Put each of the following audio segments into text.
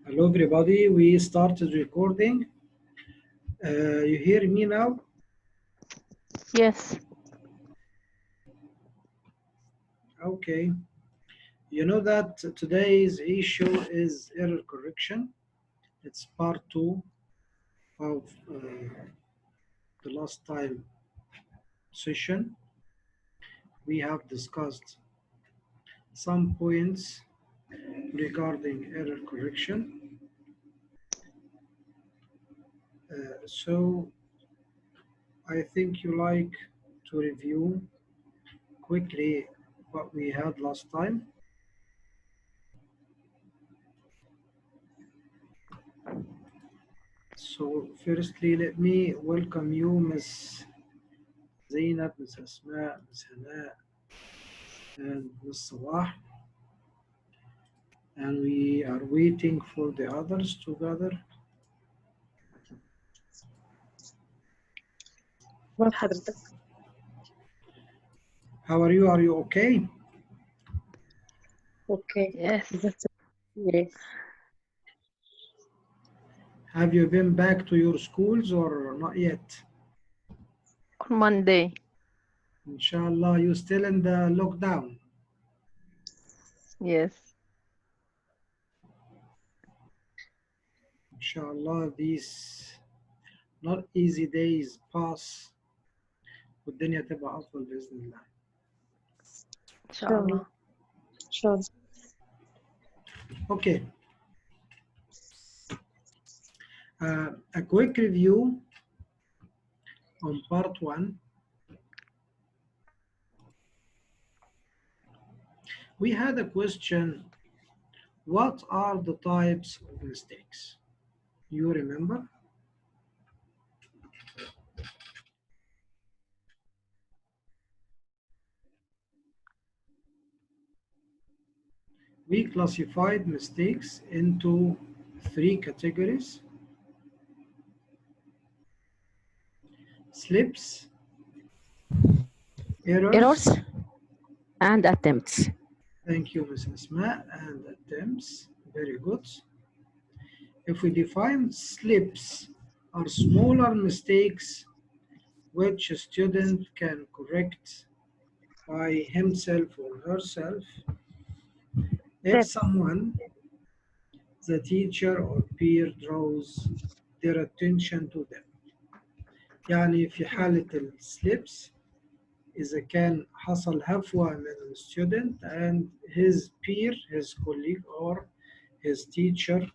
Hello everybody, we started recording. You hear me now? Yes. Okay. You know that today's issue is error correction. It's part 2 of the last time session. We have discussed some points regarding error correction. So I think you like to review quickly what we had last time. So firstly, let me welcome you, Ms. Zainab, Ms. Asma, Ms. Hana, and Ms. Salah. And we are waiting for the others to gather. How are you? Are you okay? Okay. Yes. Yes. Have you been back to your schools or not yet? On Monday. Inshallah, you still in the lockdown. Yes. Inshallah, these not easy days pass والدنيا تبقى أفضل بإذن الله. Inshallah. Sure. Okay. A quick review on part 1. We had a question, what are the types of mistakes? You remember? We classified mistakes into 3 categories: slips, errors, and attempts. thank you, Ms. Asma, and attempts. Very good. If we define slips are smaller mistakes which a student can correct by himself or herself if someone, the teacher or peer, draws their attention to them. يعني في حالة السليبس إذا كان حصل هفوة من student and his peer, his colleague or his teacher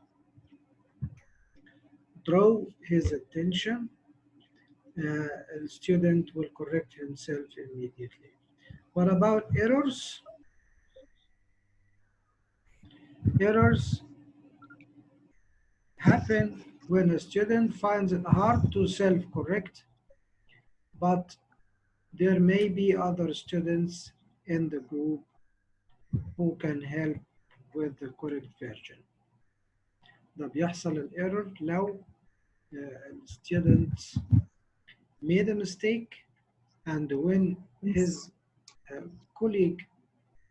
draw his attention, the student will correct himself immediately. What about errors? Errors happen when a student finds it hard to self-correct, but there may be other students in the group who can help with the correct version. ده بيحصل الايرور لو student made a mistake and when his colleague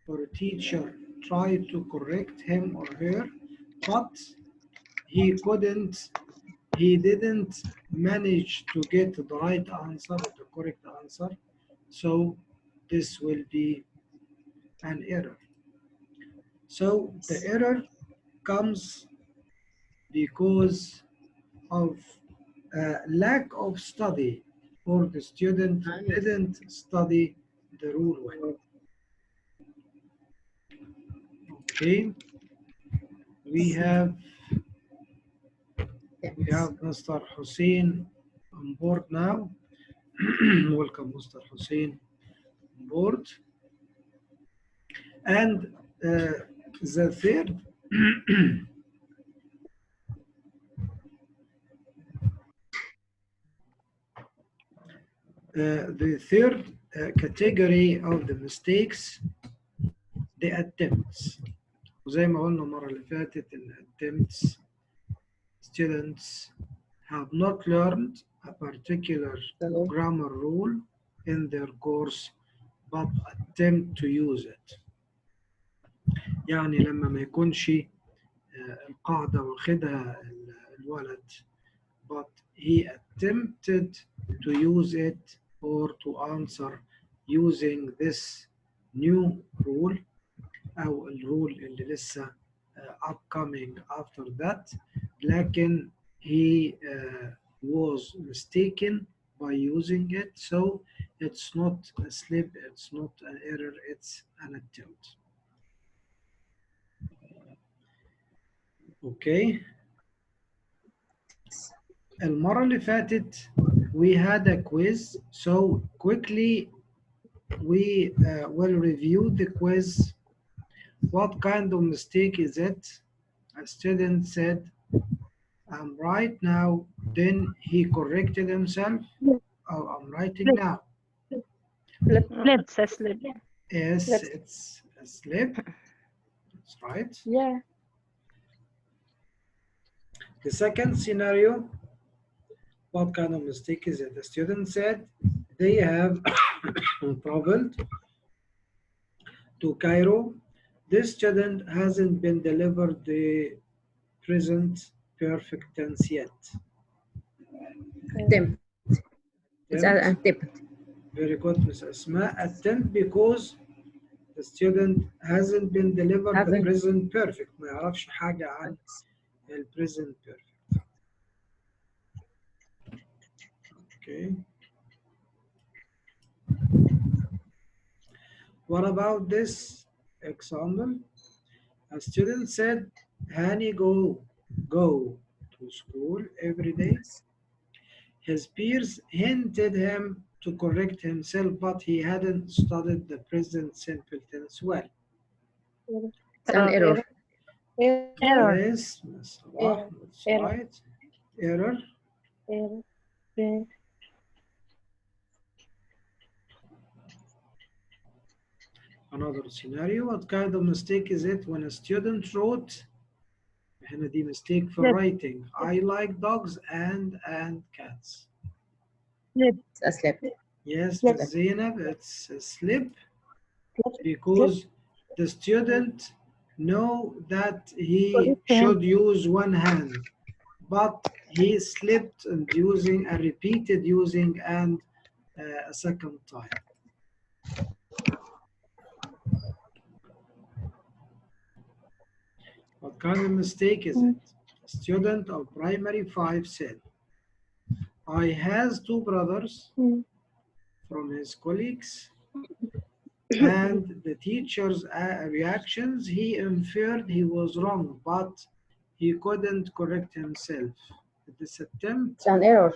or teacher tried to correct him or her, but he didn't manage to get the right answer or the correct answer, so this will be an error. So the error comes because of lack of study, or the student didn't study the rule well. Okay, we have Mr. Hussein on board now. Welcome, Mr. Hussein, on board. And the third category of the mistakes, the attempts. وزي ما قلنا المرة اللي فاتت إن attempts students have not learned a particular grammar rule in their course but attempt to use it. يعني لما ما يكونش القاعدة واخدها الولد but he attempted to use it or to answer using this new rule أو الرول اللي لسه upcoming after that لكن he was mistaken by using it so it's not a slip, it's not an error, it's an attempt. Okay. المرة اللي فاتت we had a quiz so quickly we will review the quiz. What kind of mistake is it? A student said, I'm right now. Then he corrected himself. Oh, I'm writing now. It's a slip. Yes, it's a slip. That's right. Yeah. The second scenario, what kind of mistake is it? The student said they have traveled to Cairo. This student hasn't been delivered the present perfect tense yet. Attempt. It's an attempt. Very good, Ms. Asma. Attempt because the student hasn't been delivered the present perfect. ما يعرفش حاجة عن the present perfect. Okay. What about this example? A student said, Hani go to school every day. His peers hinted him to correct himself, but he hadn't studied the present simple tense well. It's an error. Error. Yes, Ms. Salah, that's right. Error. Another scenario, what kind of mistake is it when a student wrote, هنا دي mistake for writing, I like dogs and cats. It's a slip. Yes, Ms. Zainab, it's a slip because the student know that he should use one hand, but he slipped and repeated using and a second time. What kind of mistake is it? A student of primary 5 said, I has 2 brothers from his colleagues and the teacher's reactions, he inferred he was wrong, but he couldn't correct himself. This attempt, It's an error.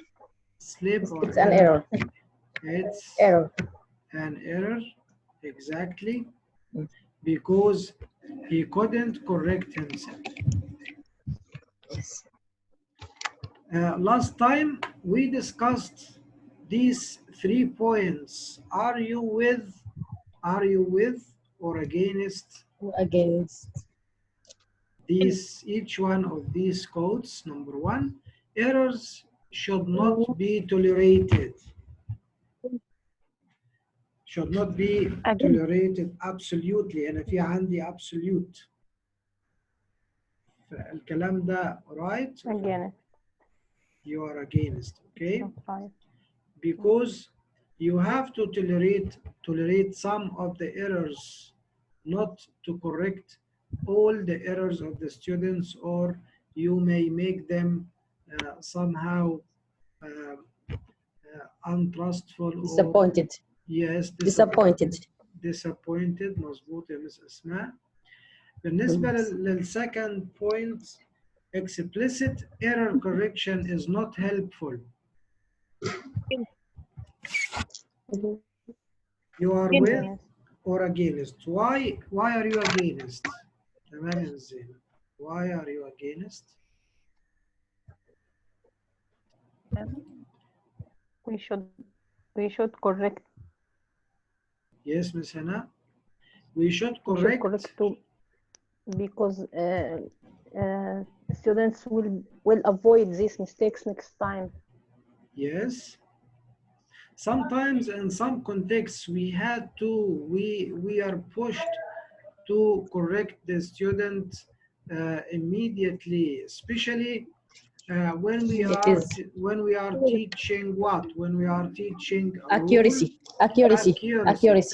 slip or It's an error. It's Error. an error, exactly, because he couldn't correct himself. Last time we discussed these 3 points. Are you with or against Against. each one of these codes? Number 1, errors should not be tolerated. Should not be tolerated absolutely. أنا في عندي absolute. الكلام ده right? Against. You are against, okay? Right. Because you have to tolerate some of the errors, not to correct all the errors of the students, or you may make them somehow untrustful Disappointed. Or, yes, disappointed. مظبوط يا مس أسماء. بالنسبة للsecond point, explicit error correction is not helpful. You are with or against. Why are you against? تمام يا زين. Why are you against? We should correct. Yes, Miss Hannah. We should correct. Too, because students will avoid these mistakes next time. Yes. Sometimes in some contexts we are pushed to correct the student immediately, especially when we It are is teaching what? When we are teaching a rule. accuracy. Accuracy.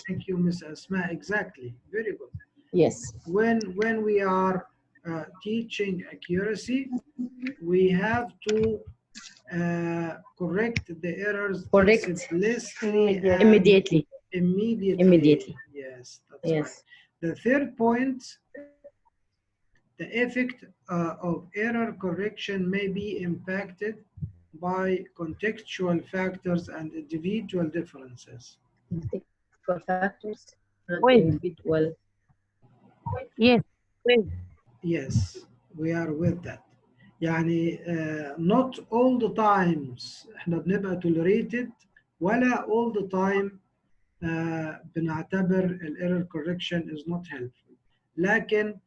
Thank you, Ms. Asma. Exactly. Very good. Yes. When we are teaching accuracy, we have to correct the errors Correct. explicitly and Immediately. immediately. Yes, that's right. Yes. The third point, the effect of error correction may be impacted by contextual factors and individual differences. For factors and Wait. individual. Yes. Wait. Yes, we are with that. يعني not all the times احنا بنبقى tolerated ولا all the time بنعتبر ال error correction is not helpful. لكن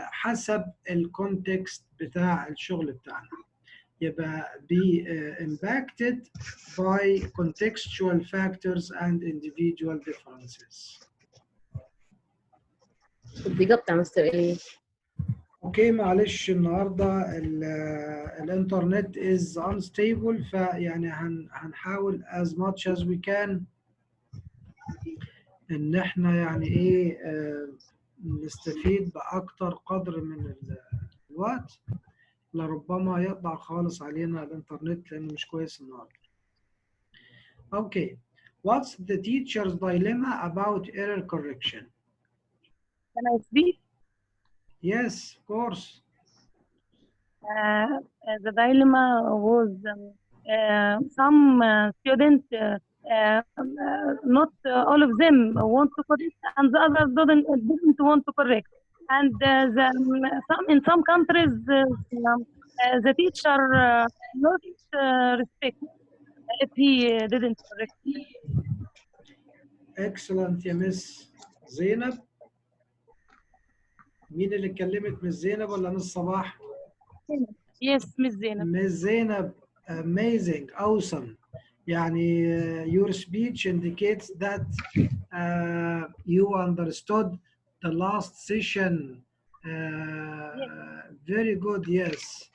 حسب الكونتكست بتاع الشغل بتاعنا. يبقى be impacted by contextual factors and individual differences. بالضبط يا مستر إيه. اوكي معلش النهارده الانترنت is unstable فيعني هنحاول as much as we can ان احنا يعني ايه نستفيد باكتر قدر من الوقت. لربما يقطع خالص علينا الانترنت لانه مش كويس النهارده. اوكي. What's the teacher's dilemma about error correction? Can I speak? Yes, of course. The dilemma was some students, not all of them want to correct, and the others didn't want to correct. And in some countries, the teacher not respect if he didn't correct. Excellent يا مس زينب. مين اللي اتكلمت، مس زينب ولا مس صباح؟ Yes, Miss Zainab. مس زينب amazing awesome. يعني your speech indicates that you understood the last session very good. Yes,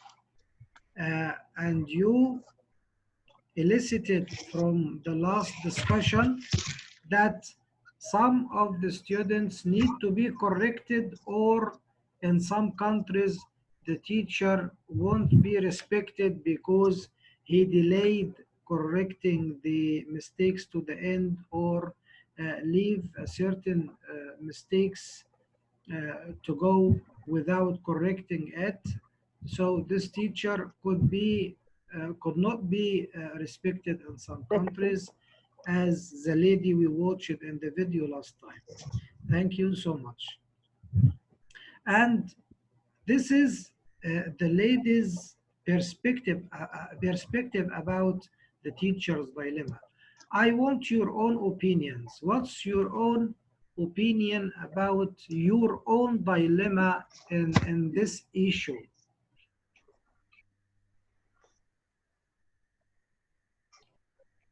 and you elicited from the last discussion that some of the students need to be corrected, or in some countries the teacher won't be respected because he delayed correcting the mistakes to the end, or leave a certain mistakes to go without correcting it. So this teacher could not be respected in some countries, as the lady we watched in the video last time. Thank you so much. And this is the lady's perspective about the teacher's dilemma. I want your own opinions. What's your own opinion about your own dilemma in this issue?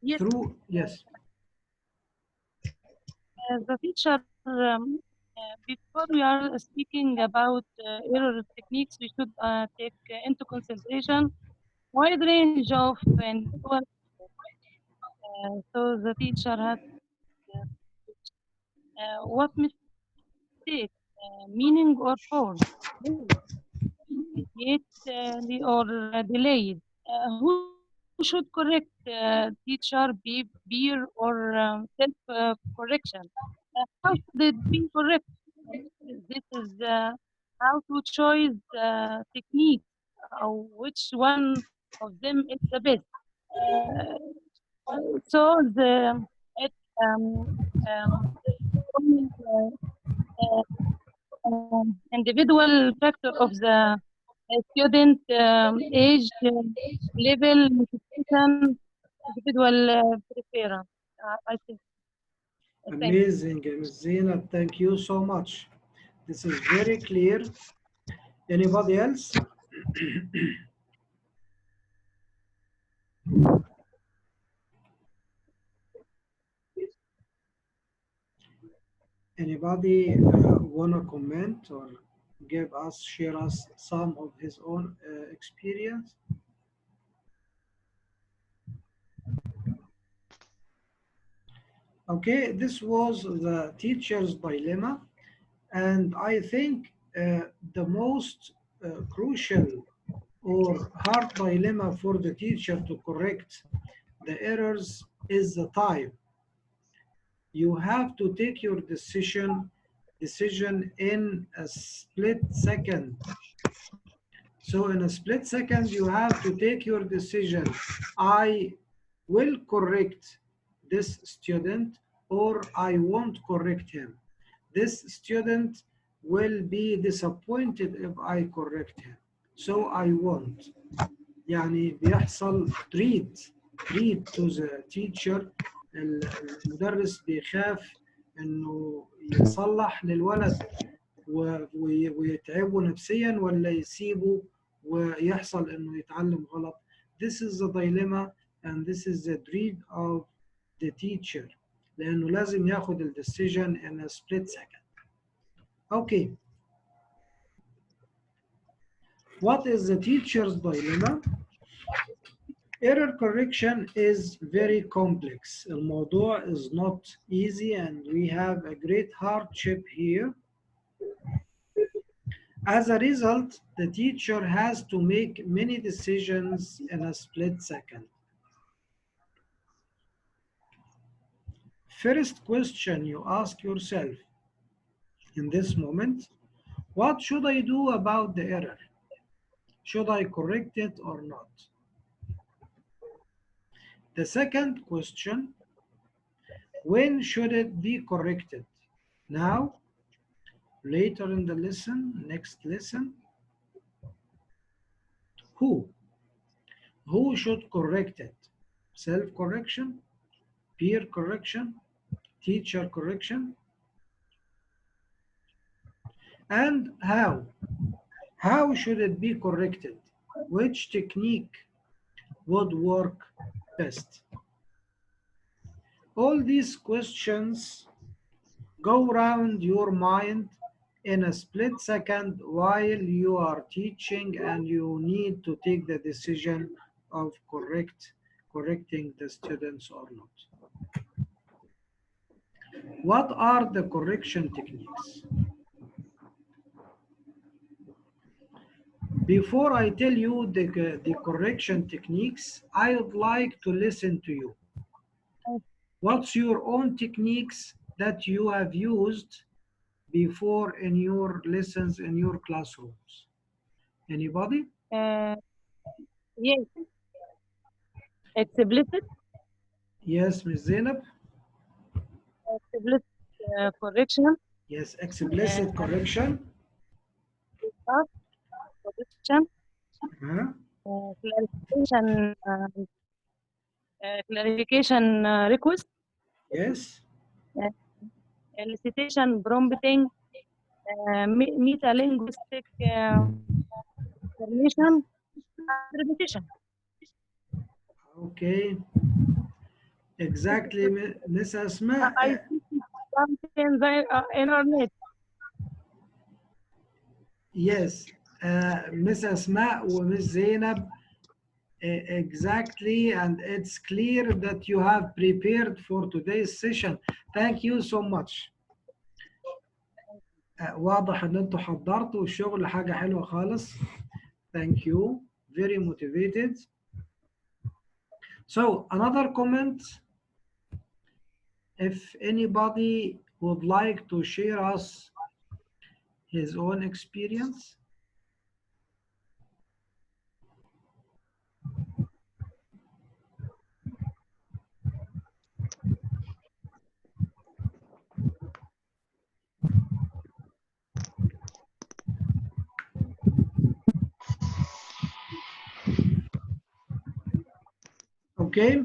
Yes. Yes. The teacher, before we are speaking about error techniques, we should take into consideration wide range of individual. So the teacher has what mistake, meaning or form, immediately or delayed. Who should correct teacher, peer, or self-correction? How should it be correct? This is how to choose technique, which one of them is the best. So it individual factor of the student age, level, motivation, individual preference. I think. Amazing, Ms. Zina. Thank you so much. This is very clear. Anybody else? Anybody want to comment or share us some of his own experience? Okay, this was the teacher's dilemma, and I think the most crucial or hard dilemma for the teacher to correct the errors is the time. You have to take your decision in a split second. So in a split second, you have to take your decision. I will correct this student or I won't correct him. This student will be disappointed if I correct him. So I won't. يعني بيحصل treat to the teacher. المدرس بيخاف انه يصلح للولد ويتعبه نفسيا ولا يسيبه ويحصل انه يتعلم غلط. This is the dilemma and this is the dread of the teacher لانه لازم ياخد ال decision in a split second. Okay. What is the teacher's dilemma? Error correction is very complex. الموضوع is not easy and we have a great hardship here. As a result, the teacher has to make many decisions in a split second. First question you ask yourself in this moment, what should I do about the error? Should I correct it or not? The second question, when should it be corrected? Now, later in the lesson, next lesson? Who? Who should correct it? Self-correction, peer correction, teacher correction? And how? How should it be corrected? Which technique would work best? All these questions go around your mind in a split second while you are teaching and you need to take the decision of correcting the students or not. What are the correction techniques? Before I tell you the correction techniques, I would like to listen to you. What's your own techniques that you have used before in your lessons in your classrooms? Anybody? Yes. Explicit. Yes, Ms. Zainab. Explicit correction. Yes, explicit correction. Correction. Clarification request. Yes. Elicitation prompting. Metalinguistic information. Repetition. Okay. Exactly, Ms. Asma. I think something internet. Yes, Ms. Asma and Ms. Zainab, exactly, and it's clear that you have prepared for today's session. Thank you so much. واضح ان انتوا حضرتوا الشغل حاجة حلوة خالص. Thank you. Very motivated. So another comment. If anybody would like to share us his own experience. Okay,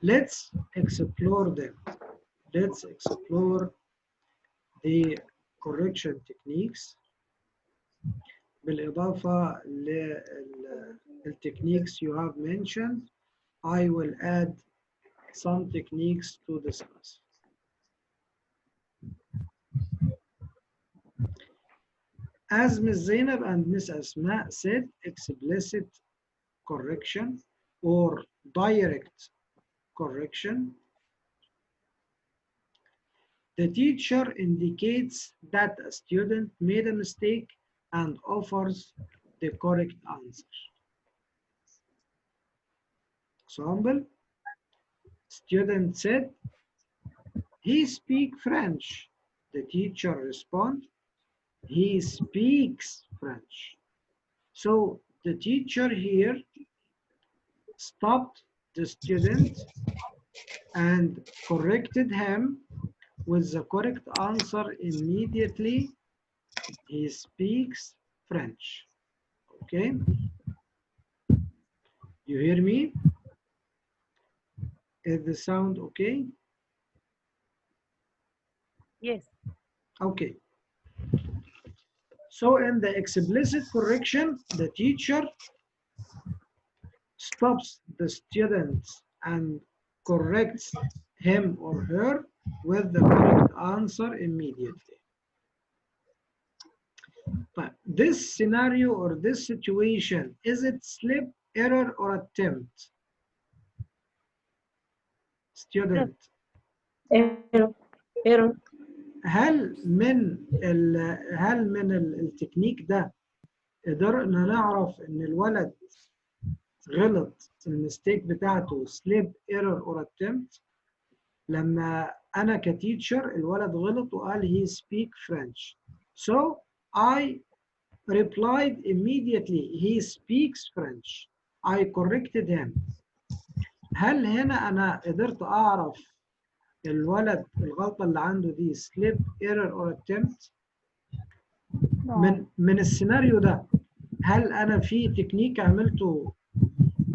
let's explore them. Let's explore the correction techniques بالإضافة للتechniques you have mentioned. I will add some techniques to discuss. As Ms. Zainab and Ms. Asma said, explicit correction or direct correction. The teacher indicates that a student made a mistake and offers the correct answer. Example, student said, he speaks French. The teacher responds, he speaks French. So the teacher here stopped the student and corrected him with the correct answer immediately. He speaks French. Okay? You hear me? Is the sound okay? Yes. Okay. So in the explicit correction, the teacher stops the student and corrects him or her with the correct answer immediately. But this scenario or this situation, is it slip, error, or attempt? Student. Error. هل من التكنيك ده قدرنا نعرف ان الولد غلط المستيك بتاعته slip, error, or attempt؟ لما انا كتيتشر الولد غلط وقال he speak French. So I replied immediately he speaks French. I corrected him. هل هنا انا قدرت اعرف الولد الغلطة اللي عنده دي slip, error, or attempt؟ من السيناريو ده هل أنا في تكنيك عملته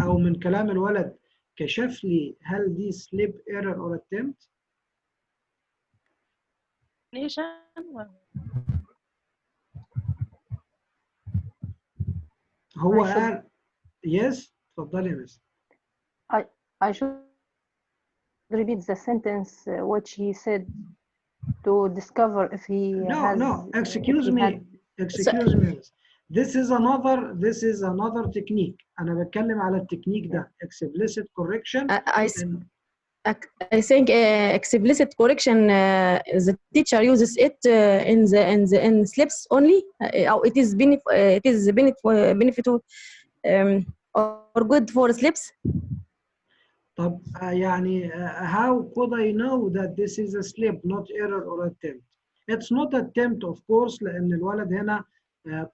أو من كلام الولد كشف لي هل دي slip, error, or attempt؟ هو قال yes. اتفضلي يا مس. I should repeat the sentence which he said to discover if he has. No, excuse me. Excuse me. This is another technique. أنا بتكلم على التكنيك ده explicit correction. I think explicit correction the teacher uses it in slips only. It is benefit or good for slips. طب يعني how could I know that this is a slip not error or attempt? It's not attempt of course لأن الولد هنا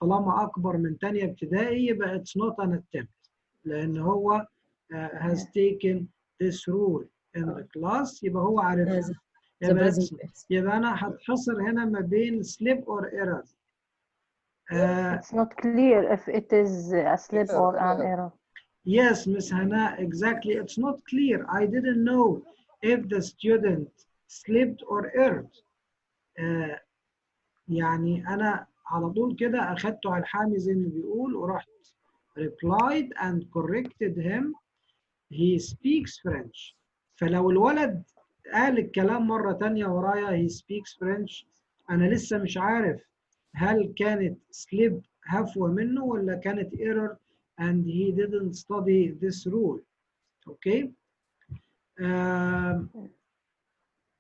طالما أكبر من تانية ابتدائي يبقى it's not an attempt لأن هو has taken this rule in the class يبقى هو عارفها. يبقى أنا هتحصر هنا ما بين slip or error. It's not clear if it is a slip or an error. Yes, Ms. Hannah, exactly. It's not clear. I didn't know if the student slipped or erred. يعني أنا على طول كده أخدته على الحامي زي ما بيقول ورحت replied and corrected him. He speaks French. فلو الولد قال الكلام مرة تانية ورايا he speaks French أنا لسه مش عارف هل كانت slip هفوة منه ولا كانت error and he didn't study this rule. Okay.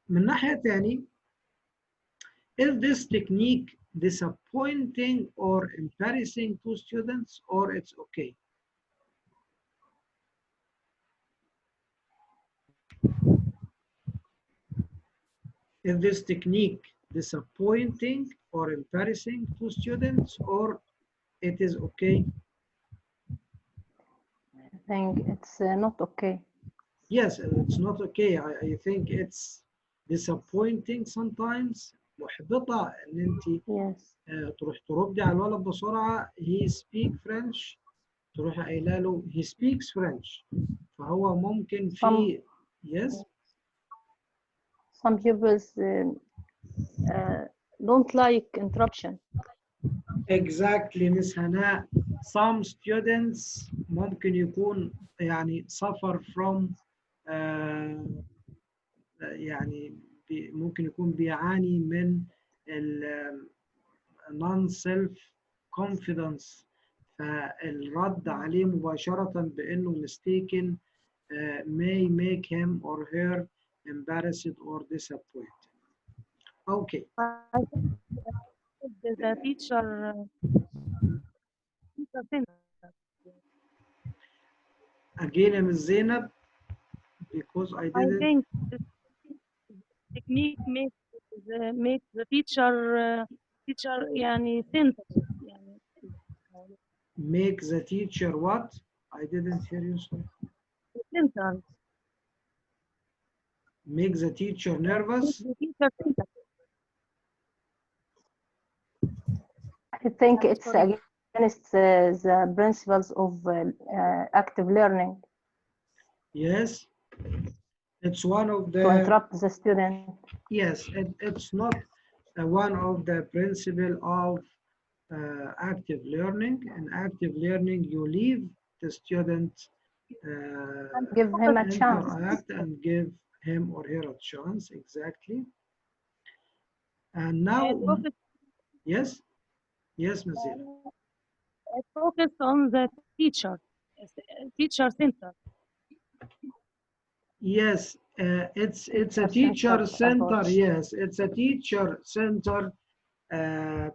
من ناحية تاني, is this technique disappointing or embarrassing to students or it's okay? Is this technique disappointing or embarrassing to students or it is okay? I think it's not okay. Yes, it's not okay. I think it's disappointing sometimes. محبطة إن أنت تروح تردي على الولد بسرعة he speak French تروح قايلة له he speaks French فهو ممكن في yes. Some people don't like interruption. Exactly, Miss Hannah. Some students ممكن يكون يعني suffer from يعني ممكن يكون بيعاني من non-self confidence، فالرد عليه مباشرة بأنه mistaken may make him or her embarrassed or disappointed. Okay. I think the teacher center. Again, Ms. Zainab, because I I didn't think this technique makes the teacher يعني center يعني make the teacher what? I didn't hear you, sorry. center. Make the teacher Make nervous? the teacher center. I think I'm it's sorry. against the principles of active learning Yes. It's one of to the, interrupt the student. yes, it's not one of the principle of active learning. In active learning, you leave the student Give him a chance. interact and give him or her a chance, exactly. And now, yes, yes, Ms. Zina. Focus on the teacher center. Yes, it's a Teacher teacher centered center. approach. Yes, it's a teacher center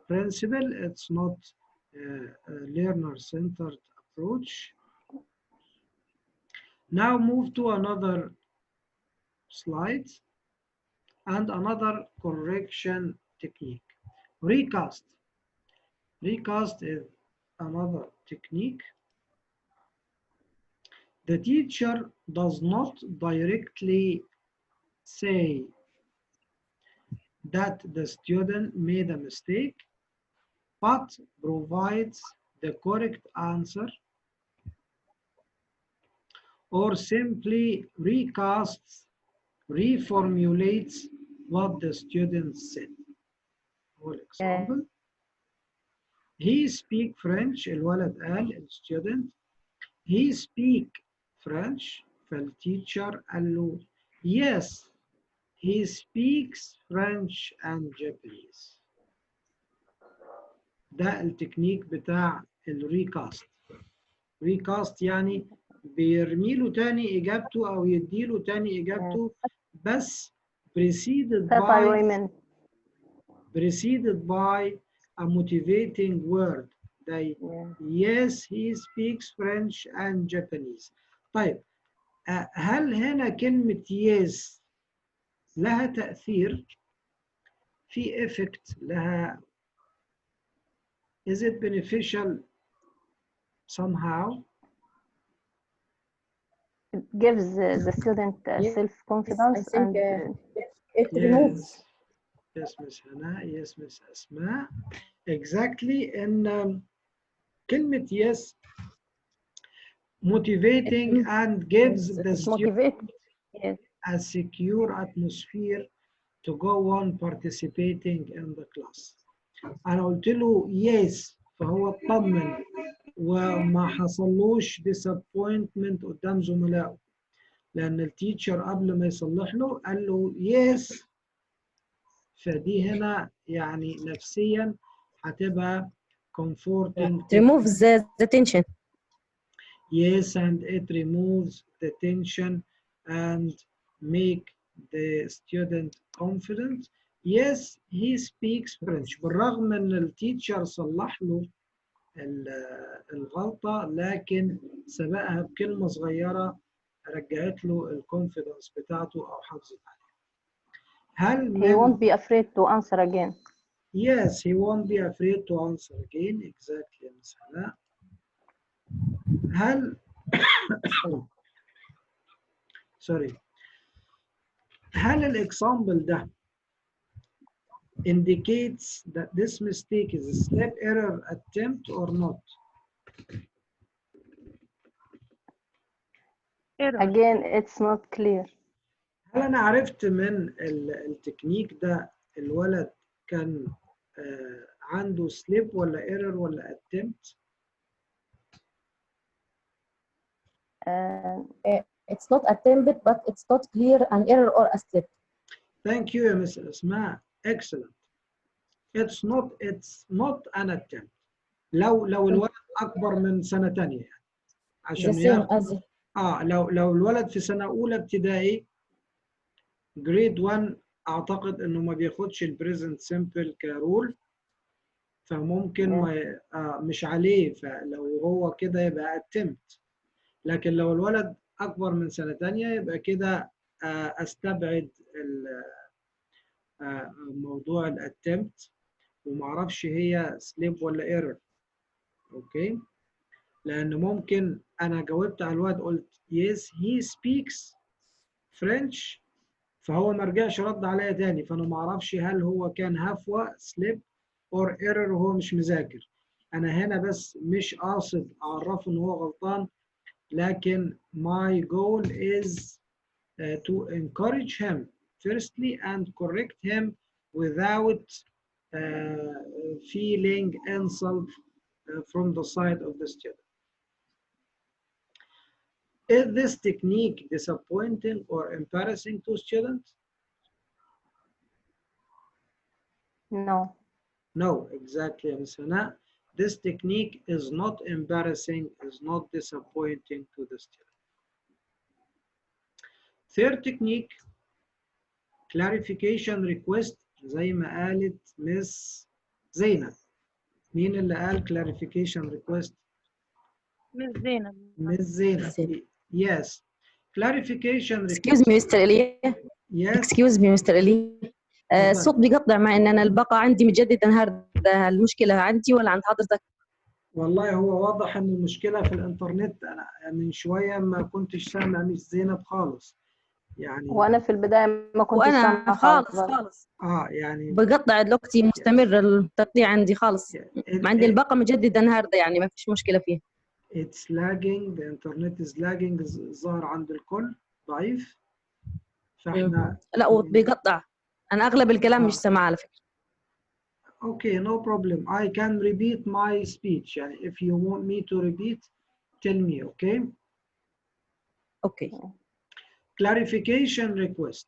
principle. It's not a learner centered approach. Now move to another slide and another correction technique. Recast. Recast is another technique. The teacher does not directly say that the student made a mistake, but provides the correct answer or simply recasts, reformulates what the student said. For example, he speak French. الولد قال الستودنت he speak French. فالتيتشر قال له yes, he speaks French and Japanese. ده التكنيك بتاع الريكاست. ريكاست يعني بيرمي له تاني إجابته أو يديله تاني إجابته بس preceded by a motivating word. They, yes, he speaks French and Japanese. طيب هل هنا كلمة yes لها تأثير؟ في effect لها؟ Is it beneficial somehow? It gives the student self-confidence. I think and it removes. Yes, Miss Hannah. Yes, Miss Asma. Exactly. And كلمة yes motivating and gives the student a secure atmosphere to go on participating in the class. أنا قلت له yes فهو اطمن وما حصلوش disappointment قدام زملائه لأن التيتشر قبل ما يصلح له قال له yes، فدي هنا يعني نفسيا هتبقى comforting. It removes the tension. Yes, and it removes the tension and make the student confident. Yes, he speaks French. بالرغم ان التيتشر صلح له الغلطة لكن سبقها بكلمة صغيرة رجعت له الكونفيدنس بتاعته أو حافظت عليه. هل he won't be afraid to answer again. Yes, he won't be afraid to answer again. Exactly, Ms. Hannah. هل sorry. هل الإكزامبل ده indicates that this mistake is a slip error attempt or not? Again, it's not clear. هل أنا عرفت من التكنيك ده الولد كان عنده slip ولا error ولا attempt؟ It's not attempted, but it's not clear an error or a slip. Thank you, Ms. Asma. Excellent. it's not an attempt. لو الولد اكبر من سنه ثانيه يعني عشان the same as لو الولد في سنه اولى ابتدائي جريد 1 اعتقد انه ما بياخدش البريزنت سمبل كرول، فممكن ما مش عليه، فلو هو كده يبقى attempt. لكن لو الولد اكبر من سنه ثانيه يبقى كده استبعد موضوع الاتمت، ومعرفش هي سليب ولا ايرور. اوكي، لان ممكن انا جاوبت على الواد قلت yes he speaks French، فهو ما رجعش رد عليا تاني، فانا ما اعرفش هل هو كان هفوة سليب اور ايرور وهو مش مذاكر. انا هنا بس مش قاصد اعرفه ان هو غلطان، لكن my goal is to encourage him firstly and correct him without feeling insult from the side of the student. Is this technique disappointing or embarrassing to students? No. No, exactly, Ms. Hana. This technique is not embarrassing, is not disappointing to the student. Third technique, clarification request، زي ما قالت مس زينب. مين اللي قال clarification request؟ مش زينب. مس زينب. Yes. Clarification request. Excuse me Mr. إيليا. Yes. Excuse me Mr. إيليا. الصوت بيقطع مع ان انا البقعة عندي مجددا النهارده، المشكلة عندي ولا عند حضرتك؟ والله هو واضح ان المشكلة في الانترنت. انا من شوية ما كنتش سامع مس زينب خالص يعني، وانا في البدايه ما كنتش وانا سامعه خالص يعني بقطع دلوقتي مستمر التقطيع عندي خالص. ما عندي الباقة مجددة النهارده يعني ما فيش مشكلة فيها. It's lagging, the internet is lagging، ظاهر عند الكل ضعيف، فاحنا لا وبيقطع، انا اغلب الكلام مش سامعه على فكرة. Okay, no problem. I can repeat my speech. يعني if you want me to repeat, tell me, okay? Okay. Clarification request.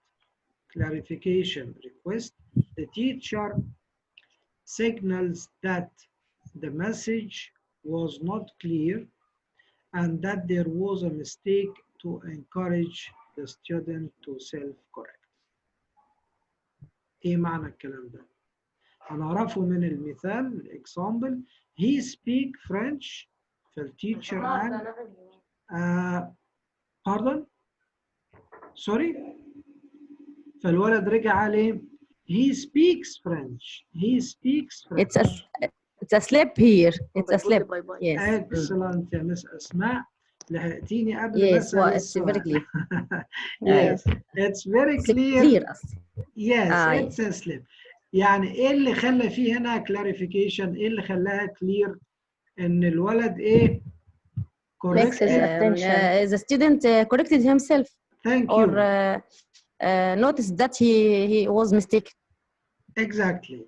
Clarification request. The teacher signals that the message was not clear and that there was a mistake to encourage the student to self-correct. إيه معنى الكلام ده؟ هنعرفه من المثال example. He speak French، فالteacher قال pardon sorry، فالولد رجع عليه he speaks French. He speaks French. It's a slip here. It's a slip. Yes. Excellent يا مس أسماء، لحقتيني قبل ما أسأل السؤال. It's very clear. Yes, it's very clear. Yes, it's a slip. يعني ايه اللي خلى فيه هنا clarification؟ ايه اللي خلاها clear؟ ان الولد ايه؟ Makes his attention. The student corrected himself. Thank you. Or noticed that he was mistaken. Exactly.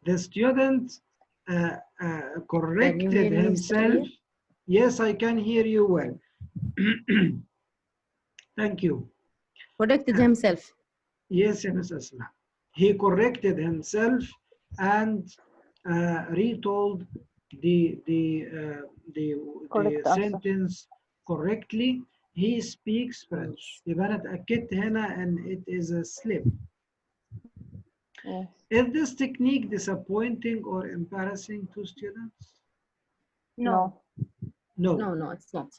The student corrected himself. Yes, I can hear you well. Thank you. Corrected himself. Yes, Ms. Asma. He corrected himself and retold the sentence correctly. He speaks French. يبقى أنا اتأكدت هنا and it is a slip. Is this technique disappointing or embarrassing to students? No. No, it's not.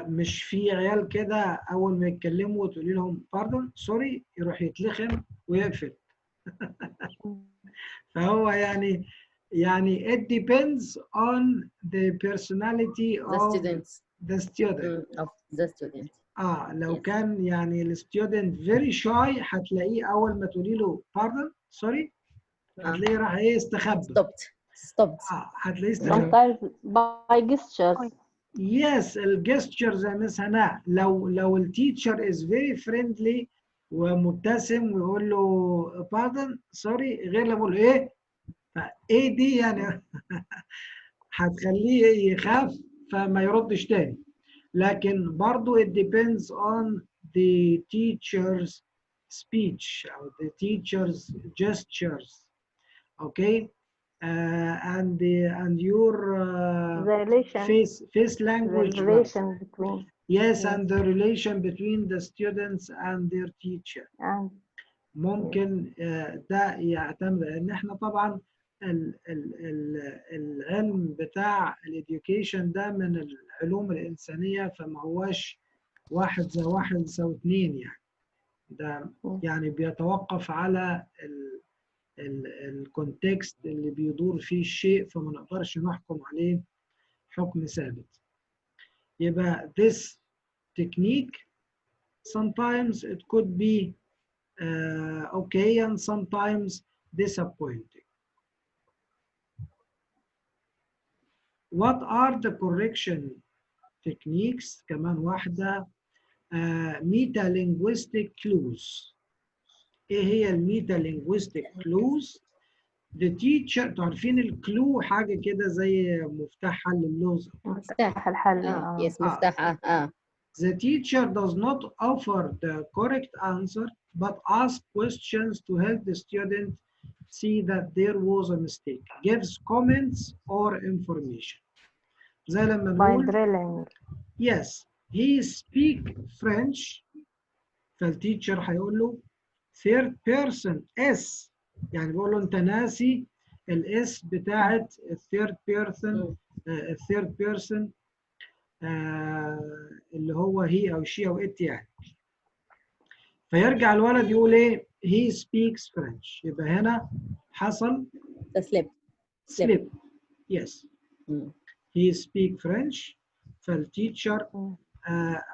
مش في عيال كده أول ما يتكلموا وتقولي لهم pardon sorry يروح يتلخم ويقفل. فهو يعني it depends on the personality of the student. لو كان يعني الستودنت very shy هتلاقيه أول ما تقولي له pardon sorry هتلاقيه راح إيه استخبى. stopped. هتلاقيه استخبى. Sometimes by gestures. Yes, الجستشر زي مس هناء. لو التيتشر is very friendly ومبتسم ويقول له pardon sorry غير لما يقول ايه، فايه دي يعني هتخليه يخاف فما يردش تاني. لكن برضو it depends on the teacher's speech or the teacher's gestures. okay, and your The relation, face the language. relation between. Yes, Yes. and the relation between the students and their teacher. And ممكن ده يعتمد ان احنا طبعا العلم بتاع الإديوكيشن ده من العلوم الإنسانية، فما هواش واحد زي واحد يساوي اتنين يعني. ده يعني بيتوقف على الكونتكست اللي بيدور فيه الشيء، فما نقدرش نحكم عليه حكم ثابت. يبقى this technique sometimes it could be okay and sometimes disappointing. What are the correction techniques؟ كمان واحدة metalinguistic clues. ايه هي الميتالينجويستيك clues؟ The teacher، تعرفين الكلو حاجة كده زي مفتاح حل اللغز. مفتاح الحل. يس مفتاح. The teacher does not offer the correct answer but asks questions to help the student see that there was a mistake. Gives comments or information. زي لما by نقول drilling. yes he speak French، فالتيتشر هيقول له third person S، يعني بيقول له انت ناسي الاس بتاعت الثيرد بيرسون، الثيرد بيرسون اللي هو هي او شي او ات يعني. فيرجع الولد يقول ايه he speaks French، يبقى هنا حصل slip. yes he speak French، فالتيتشر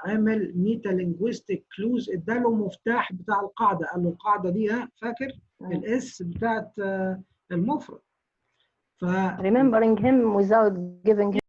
عمل ميتالينجويستيك كلوز، اداله مفتاح بتاع القاعده، قال له القاعده دي فاكر الاس بتاعت المفرد. ف remembering him without giving him